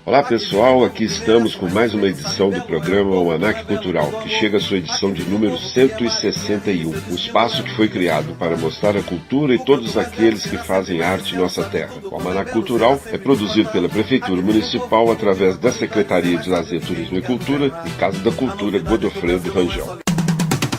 Olá pessoal, aqui estamos com mais uma edição do programa Almanac Cultural, que chega à sua edição de número 161, um espaço que foi criado para mostrar a cultura e todos aqueles que fazem arte em nossa terra. O Almanac Cultural é produzido pela Prefeitura Municipal através da Secretaria de Lazer, Turismo e Cultura e Casa da Cultura Godofredo Rangel.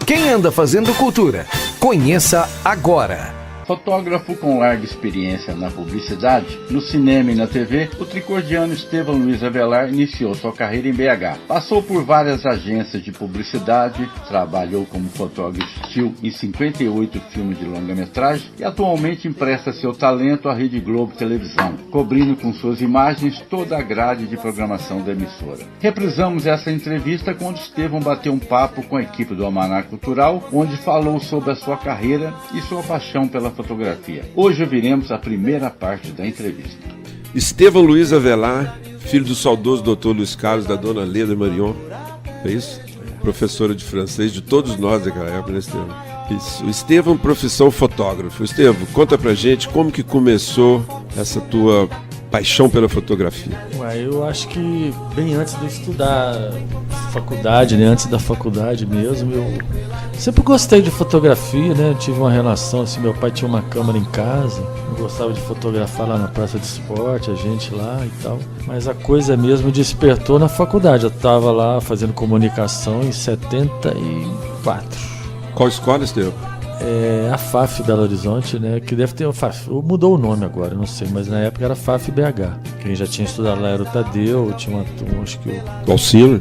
Quem anda fazendo cultura? Conheça agora! Fotógrafo com larga experiência na publicidade, no cinema e na TV, o tricordiano Estevão Luiz Avelar iniciou sua carreira em BH. Passou por várias agências de publicidade, trabalhou como fotógrafo still em 58 filmes de longa-metragem e atualmente empresta seu talento à Rede Globo Televisão, cobrindo com suas imagens toda a grade de programação da emissora. Reprisamos essa entrevista quando Estevão bateu um papo com a equipe do Almanac Cultural, onde falou sobre a sua carreira e sua paixão pela fotografia. Hoje ouviremos a primeira parte da entrevista. Estevão Luiz Avelar, filho do saudoso Dr. Luiz Carlos, da dona Leda Marion, é isso? Professora de francês de todos nós daquela época, né, Estevão? Isso. Estevão, profissão fotógrafo. Estevão, conta pra gente como que começou essa tua paixão pela fotografia. Eu acho que bem antes de eu estudar faculdade, né, antes da faculdade mesmo, eu sempre gostei de fotografia, né? Eu tive uma relação, assim, meu pai tinha uma câmera em casa, eu gostava de fotografar lá na praça de esporte, a gente lá e tal, mas a coisa mesmo despertou na faculdade. Eu estava lá fazendo comunicação em 74. Qual escola, Estevão? A FAF Belo Horizonte, né? Que deve ter uma FAF, mudou o nome agora, não sei, mas na época era FAF BH. Quem já tinha estudado lá era o Tadeu, tinha uma turma, acho que o Alcino.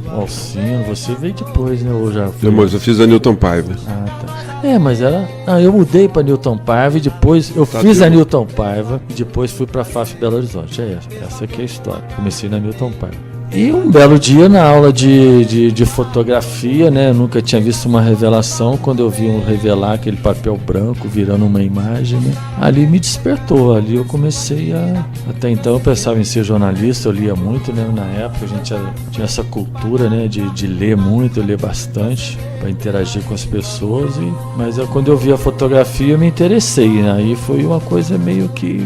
Você veio depois, né? Ou já foi? Eu fiz a Newton Paiva. Tá. Mas era. Eu mudei pra Newton Paiva e depois fiz a Newton Paiva e depois fui pra FAF Belo Horizonte. Essa aqui é a história. Comecei na Newton Paiva. E um belo dia na aula de fotografia, né? Eu nunca tinha visto uma revelação. Quando eu vi revelar aquele papel branco virando uma imagem, né? Ali me despertou. Ali eu comecei até então eu pensava em ser jornalista, eu lia muito, né? Na época a gente tinha essa cultura, né? De ler muito, eu lia bastante para interagir com as pessoas. Mas quando eu vi a fotografia eu me interessei, né? Aí foi uma coisa meio que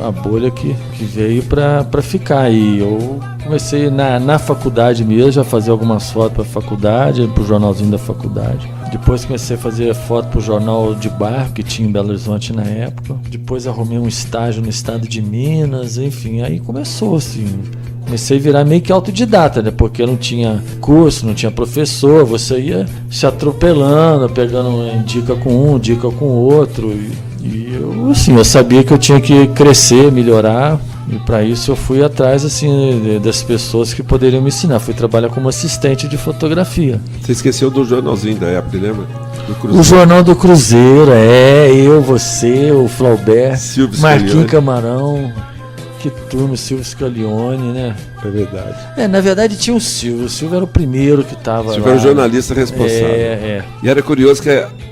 a bolha que veio para ficar. E eu comecei na faculdade mesmo a fazer algumas fotos para a faculdade, para o jornalzinho da faculdade. Depois comecei a fazer foto para o jornal de bairro que tinha em Belo Horizonte na época. Depois arrumei um estágio no estado de Minas, enfim, aí começou assim. Comecei a virar meio que autodidata, né? Porque não tinha curso, não tinha professor, você ia se atropelando, pegando dica com um, dica com o outro. E eu sabia que eu tinha que crescer, melhorar, e para isso eu fui atrás assim, das pessoas que poderiam me ensinar. Fui trabalhar como assistente de fotografia. Você esqueceu do jornalzinho da época, lembra? O Jornal do Cruzeiro, eu, você, o Flaubert, Marquinhos Camarão, que turma, Silvio Scalione, né? É verdade. Na verdade tinha o Silvio era o primeiro que estava lá. Silvio era o jornalista responsável. E era curioso que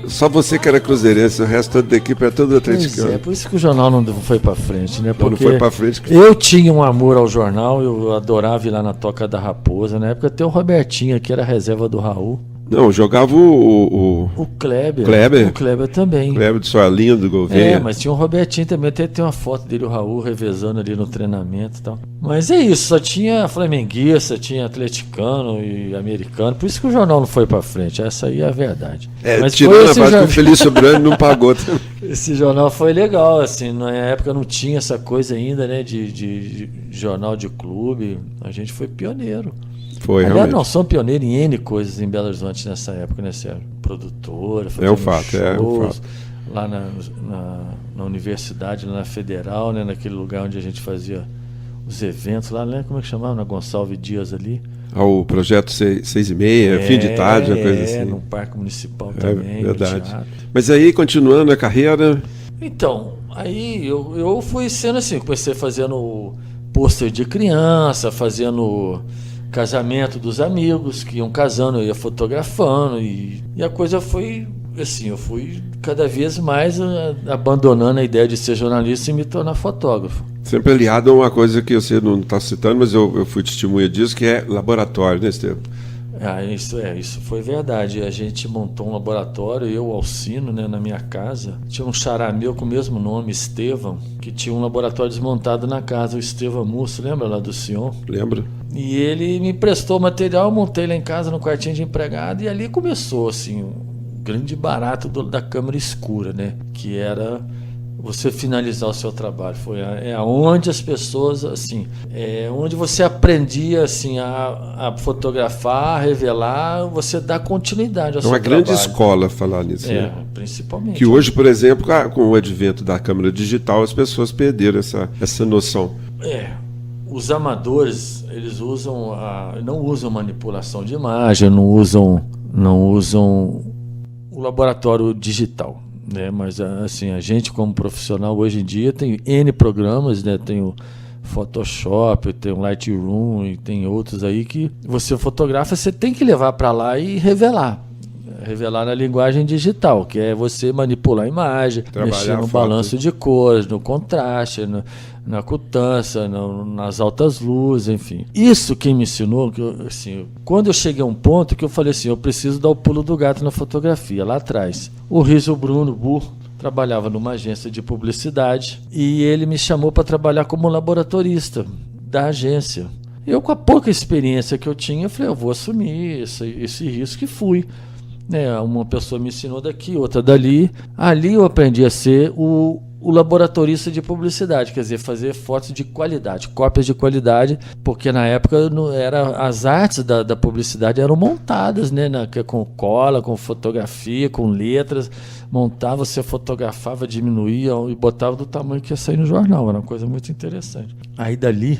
só você que era cruzeirense, o resto da equipe era todo atleticano. Por isso que o jornal não foi pra frente, né? Porque não foi pra frente. Eu tinha um amor ao jornal, eu adorava ir lá na Toca da Raposa. Na época até o Robertinho, que era reserva do Raul. Não, jogava o Kleber. O Kleber também. O Kleber de Soalinho do Gouveia. Mas tinha o Robertinho também. Até tem uma foto dele, o Raul, revezando ali no treinamento e tal. Mas é isso, só tinha flamenguista, tinha atleticano e americano. Por isso que o jornal não foi pra frente. Essa aí é a verdade. Mas tirando a parte que o Felício Brandi não pagou também. Esse jornal foi legal, assim. Na época não tinha essa coisa ainda, né? De jornal de clube. A gente foi pioneiro. Foi, aliás, realmente. Nós somos pioneiros em N coisas em Belo Horizonte nessa época, né, Sérgio? Produtora, fazendo shows, lá na universidade, lá na Federal, né, naquele lugar onde a gente fazia os eventos lá, né? Como é que chamava? Na Gonçalves Dias ali. O projeto 6h30, fim de tarde, uma coisa assim. No Parque Municipal também. É verdade. Mas aí, continuando a carreira... Então, aí eu fui sendo assim, comecei fazendo pôster de criança, fazendo casamento dos amigos que iam casando, eu ia fotografando e a coisa foi assim, eu fui cada vez mais abandonando a ideia de ser jornalista e me tornar fotógrafo. Sempre aliado a uma coisa que você não está citando, mas eu fui testemunha disso, que é laboratório, né, Estevão? Isso foi verdade. A gente montou um laboratório, eu, Alcino, né, na minha casa. Tinha um xará meu com o mesmo nome, Estevão, que tinha um laboratório desmontado na casa, o Estevão Musso, lembra lá do Sion? Lembro. E ele me emprestou material, eu montei lá em casa no quartinho de empregado, e ali começou, assim, o grande barato da câmera escura, né? Que era você finalizar o seu trabalho. Foi onde as pessoas, assim, onde você aprendia, assim, a fotografar, a revelar, você dá continuidade ao seu trabalho. É uma grande escola falar nisso, né? Principalmente. Que hoje, por exemplo, com o advento da câmera digital, as pessoas perderam essa noção. Os amadores, eles não usam manipulação de imagem, não usam o laboratório digital, né? Mas assim, a gente como profissional hoje em dia tem N programas, né? Tem o Photoshop, tem o Lightroom e tem outros aí que você fotografa, você tem que levar para lá e revelar na linguagem digital, que é você manipular a imagem, mexer no balanço de cores, no contraste, na cutância, nas altas luzes, enfim. Isso quem me ensinou, assim, quando eu cheguei a um ponto que eu falei assim, eu preciso dar o pulo do gato na fotografia, lá atrás. O Riso Bruno Burr trabalhava numa agência de publicidade e ele me chamou para trabalhar como laboratorista da agência. Eu, com a pouca experiência que eu tinha, eu falei, eu vou assumir esse risco, e fui. Uma pessoa me ensinou daqui, outra dali. Ali eu aprendi a ser o laboratorista de publicidade, quer dizer, fazer fotos de qualidade, cópias de qualidade, porque na época as artes da publicidade eram montadas, né, com cola, com fotografia, com letras, montava, você fotografava, diminuía e botava do tamanho que ia sair no jornal, era uma coisa muito interessante. Aí dali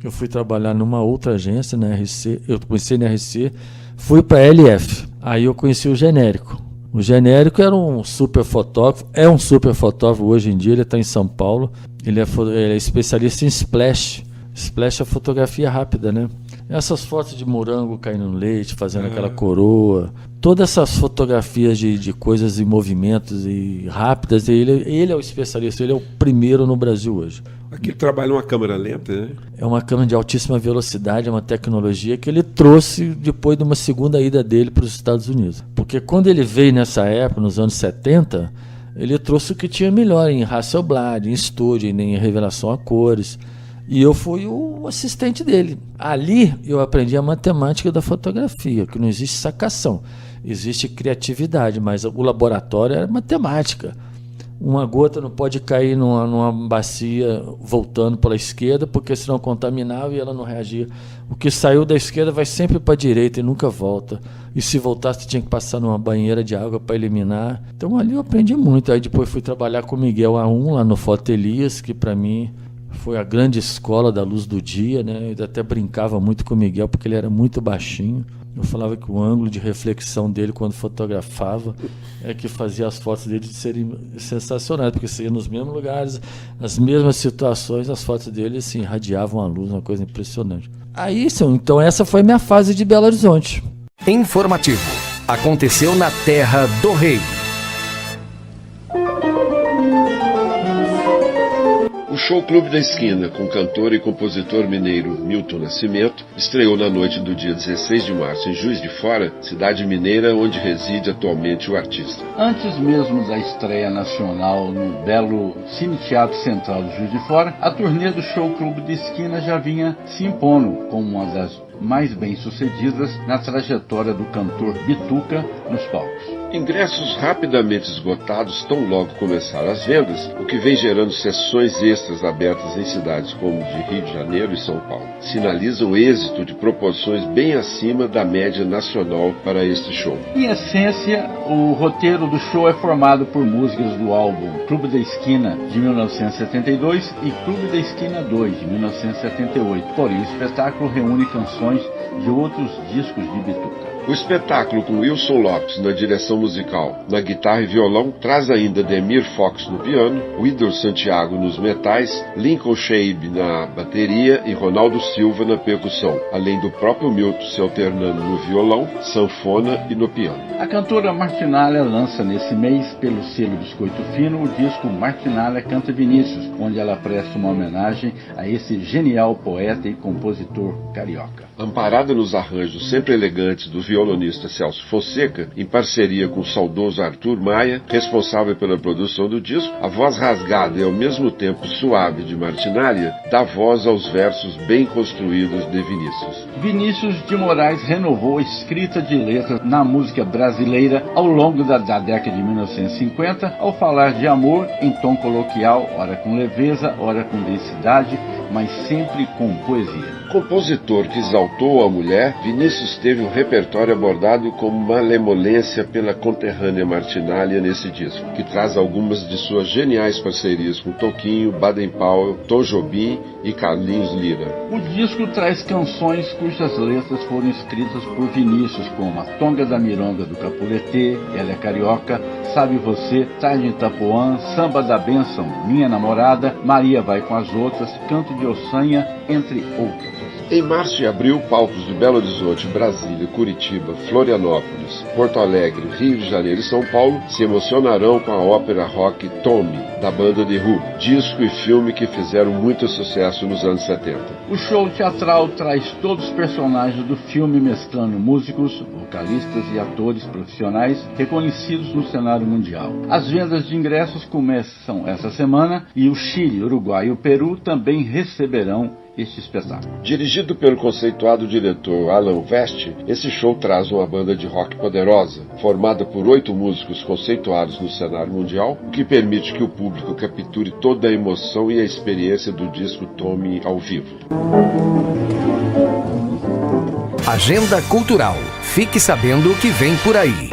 eu fui trabalhar numa outra agência, na RC, eu comecei na RC, fui para a LF, aí eu conheci o Genérico. O Genérico era um super fotógrafo, é um super fotógrafo hoje em dia, ele está em São Paulo, ele é especialista em splash. Splash é fotografia rápida, né? Essas fotos de morango caindo no leite, fazendo aquela coroa, todas essas fotografias de coisas em movimentos e rápidas, ele é o especialista, ele é o primeiro no Brasil hoje. Aqui ele trabalha uma câmera lenta, né? É uma câmera de altíssima velocidade, é uma tecnologia que ele trouxe depois de uma segunda ida dele para os Estados Unidos. Porque quando ele veio nessa época, nos anos 70, ele trouxe o que tinha melhor em Hasselblad, em estúdio, em revelação a cores. E eu fui o assistente dele. Ali eu aprendi a matemática da fotografia, que não existe sacação, existe criatividade, mas o laboratório era matemática. Uma gota não pode cair numa bacia voltando pela esquerda, porque senão contaminava e ela não reagia. O que saiu da esquerda vai sempre para a direita e nunca volta. E se voltasse, tinha que passar numa banheira de água para eliminar. Então ali eu aprendi muito. Aí depois fui trabalhar com o Miguel A1 lá no Foto Elias, que para mim foi a grande escola da luz do dia, né? Eu até brincava muito com o Miguel, porque ele era muito baixinho. Eu falava que o ângulo de reflexão dele quando fotografava é que fazia as fotos dele serem sensacionais, porque você ia nos mesmos lugares, nas mesmas situações, as fotos dele assim, irradiavam a luz, uma coisa impressionante. Aí, então essa foi minha fase de Belo Horizonte. Informativo. Aconteceu na Terra do Rei. O show Clube da Esquina, com o cantor e compositor mineiro Milton Nascimento, estreou na noite do dia 16 de março em Juiz de Fora, cidade mineira onde reside atualmente o artista. Antes mesmo da estreia nacional no belo Cine Teatro Central de Juiz de Fora, a turnê do show Clube da Esquina já vinha se impondo como uma das mais bem-sucedidas na trajetória do cantor Bituca nos palcos. Ingressos rapidamente esgotados tão logo começaram as vendas, o que vem gerando sessões extras abertas em cidades como de Rio de Janeiro e São Paulo. Sinaliza o êxito de proporções bem acima da média nacional para este show. Em essência, o roteiro do show é formado por músicas do álbum Clube da Esquina, de 1972, e Clube da Esquina 2, de 1978. Porém, o espetáculo reúne canções de outros discos de Bituca. O espetáculo, com Wilson Lopes na direção musical, na guitarra e violão, traz ainda Demir Fox no piano, Widor Santiago nos metais, Lincoln Shaib na bateria e Ronaldo Silva na percussão, além do próprio Milton se alternando no violão, sanfona e no piano. A cantora Martinália lança nesse mês, pelo selo Biscoito Fino, o disco Martinália Canta Vinícius, onde ela presta uma homenagem a esse genial poeta e compositor carioca. Amparada nos arranjos sempre elegantes do violonista Celso Fonseca, em parceria com o saudoso Arthur Maia, responsável pela produção do disco, a voz rasgada e ao mesmo tempo suave de Martinália dá voz aos versos bem construídos de Vinícius. Vinícius de Moraes renovou a escrita de letras na música brasileira ao longo da década de 1950, ao falar de amor em tom coloquial, ora com leveza, ora com densidade, mas sempre com poesia. Compositor que exaltou a mulher, Vinícius teve um repertório abordado com malemolência pela conterrânea Martinália nesse disco, que traz algumas de suas geniais parcerias com Toquinho, Baden Powell, Tom Jobim e Carlinhos Lira. O disco traz canções cujas letras foram escritas por Vinícius, como A Tonga da Mironga do Capuletê, Ela é Carioca, Sabe Você, Tarde em Itapuã, Samba da Bênção, Minha Namorada, Maria Vai com as Outras, Canto de Ossanha, entre outras. Em março e abril, palcos de Belo Horizonte, Brasília, Curitiba, Florianópolis, Porto Alegre, Rio de Janeiro e São Paulo se emocionarão com a ópera rock Tommy, da banda The Who, disco e filme que fizeram muito sucesso nos anos 70. O show teatral traz todos os personagens do filme, mesclando músicos, vocalistas e atores profissionais reconhecidos no cenário mundial. As vendas de ingressos começam essa semana e o Chile, Uruguai e o Peru também receberão este espetáculo. Dirigido pelo conceituado diretor Alan West, esse show traz uma banda de rock poderosa, formada por 8 músicos conceituados no cenário mundial, o que permite que o público capture toda a emoção e a experiência do disco Tommy ao vivo. Agenda Cultural. Fique sabendo o que vem por aí.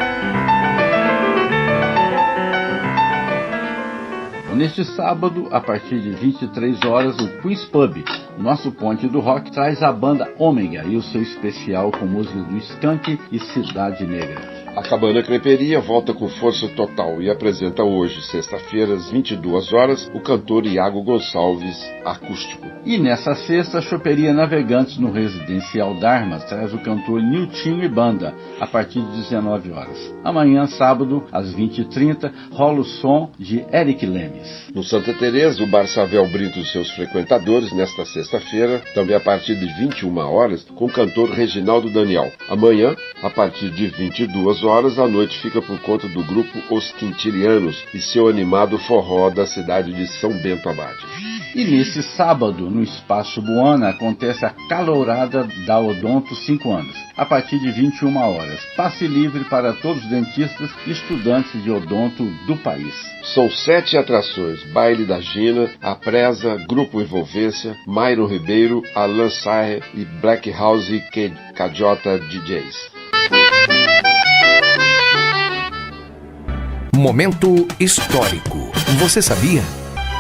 Neste sábado, a partir de 23 horas, o Queen's Pub, nosso ponte do rock, traz a banda Ômega e o seu especial com músicas do Skank e Cidade Negra. A Cabana Creperia volta com força total e apresenta hoje, sexta-feira, às 22 horas, o cantor Iago Gonçalves, acústico. E nessa sexta, a Choperia Navegantes, no Residencial Dharma, traz o cantor Niltinho e Banda, a partir de 19 horas. Amanhã, sábado, às 20h30, rola o som de Eric Lemes. No Santa Teresa, o Bar Savel brinda os seus frequentadores nesta sexta-feira, também a partir de 21 horas, com o cantor Reginaldo Daniel. Amanhã, a partir de 22 horas, a noite fica por conta do grupo Os Quintilianos e seu animado forró da cidade de São Bento Abade. E nesse sábado, no Espaço Buana, acontece a Calourada da Odonto 5 anos, a partir de 21 horas. Passe livre para todos os dentistas e estudantes de odonto do país. São 7 atrações: Baile da Gina, A Presa, Grupo Envolvência, Myron Ribeiro, Alan Saer e Black House KJ DJs. Momento histórico. Você sabia?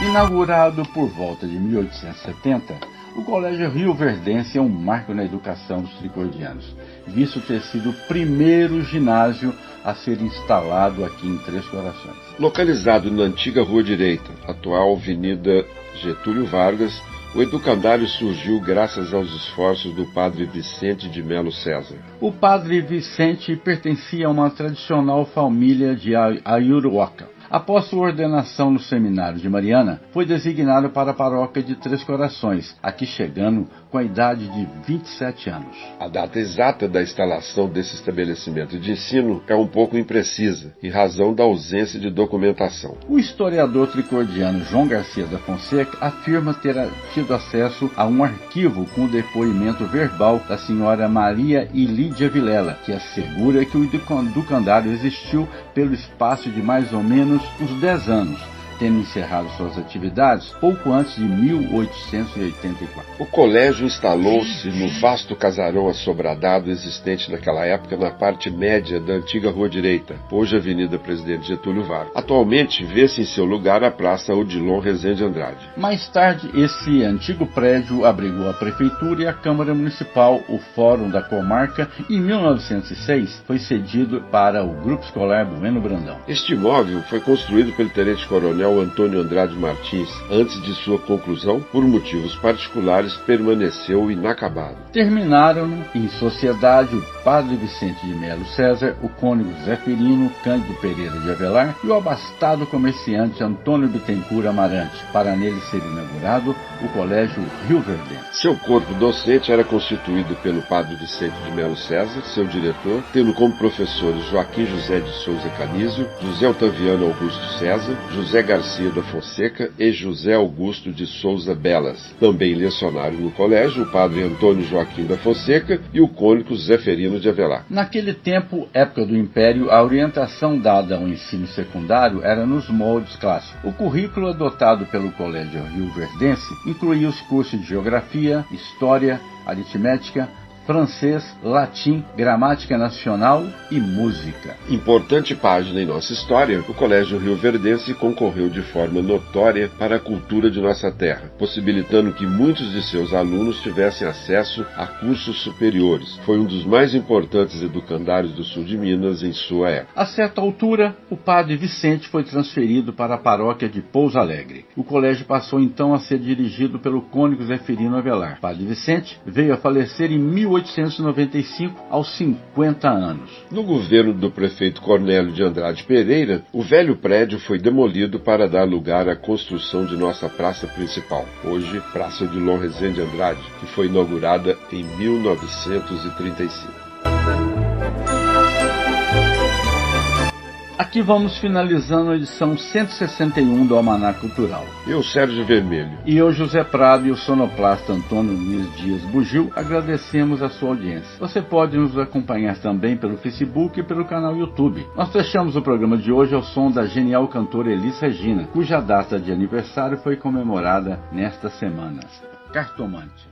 Inaugurado por volta de 1870, o Colégio Rio Verdense é um marco na educação dos tricordianos, visto ter sido o primeiro ginásio a ser instalado aqui em Três Corações. Localizado na antiga Rua Direita, atual Avenida Getúlio Vargas, o educandário surgiu graças aos esforços do padre Vicente de Melo César. O padre Vicente pertencia a uma tradicional família de Ayuruoca. Após sua ordenação no Seminário de Mariana, foi designado para a paróquia de Três Corações, aqui chegando com a idade de 27 anos. A data exata da instalação desse estabelecimento de ensino é um pouco imprecisa, em razão da ausência de documentação. O historiador tricordiano João Garcia da Fonseca afirma ter tido acesso a um arquivo com o depoimento verbal da senhora Maria Ilídia Vilela, que assegura que o educandário existiu pelo espaço de mais ou menos uns 10 anos, tendo encerrado suas atividades pouco antes de 1884. O colégio instalou-se no vasto casarão assobradado existente naquela época na parte média da antiga Rua Direita, hoje Avenida Presidente Getúlio Vargas. Atualmente vê-se em seu lugar a Praça Odilon Rezende Andrade. Mais tarde, esse antigo prédio abrigou a Prefeitura e a Câmara Municipal, o Fórum da Comarca, e em 1906 foi cedido para o Grupo Escolar Bueno Brandão. Este imóvel foi construído pelo Tenente-Coronel Manuel Antônio Andrade Martins, antes de sua conclusão, por motivos particulares, permaneceu inacabado. Terminaram em sociedade o padre Vicente de Melo César, o cônego Zeferino Cândido Pereira de Avelar e o abastado comerciante Antônio Bittencourt Amarante, para nele ser inaugurado o Colégio Rio Verdense. Seu corpo docente era constituído pelo padre Vicente de Melo César, seu diretor, tendo como professores Joaquim José de Souza Canísio, José Otaviano Augusto César, José Garcia da Fonseca e José Augusto de Souza Belas. Também lecionaram no colégio o padre Antônio Joaquim da Fonseca e o cônego Zeferino de Avelar. Naquele tempo, época do Império, a orientação dada ao ensino secundário era nos moldes clássicos. O currículo adotado pelo Colégio Rio Verdense incluía os cursos de Geografia, História, Aritmética, francês, latim, gramática nacional e música. Importante página em nossa história, o Colégio Rio Verdense concorreu de forma notória para a cultura de nossa terra, possibilitando que muitos de seus alunos tivessem acesso a cursos superiores. Foi um dos mais importantes educandários do sul de Minas em sua época. A certa altura, o padre Vicente foi transferido para a paróquia de Pouso Alegre. O colégio passou então a ser dirigido pelo cônego Zeferino Avelar. O padre Vicente veio a falecer em 1895, aos 50 anos. No governo do prefeito Cornélio de Andrade Pereira, o velho prédio foi demolido para dar lugar à construção de nossa praça principal, hoje Praça de Lom Rezende Andrade, que foi inaugurada em 1935. Aqui vamos finalizando a edição 161 do Almanaque Cultural. Eu, Sérgio Vermelho. E eu, José Prado, e o sonoplasta Antônio Luiz Dias Bugil, agradecemos a sua audiência. Você pode nos acompanhar também pelo Facebook e pelo canal YouTube. Nós fechamos o programa de hoje ao som da genial cantora Elis Regina, cuja data de aniversário foi comemorada nesta semana. Cartomante.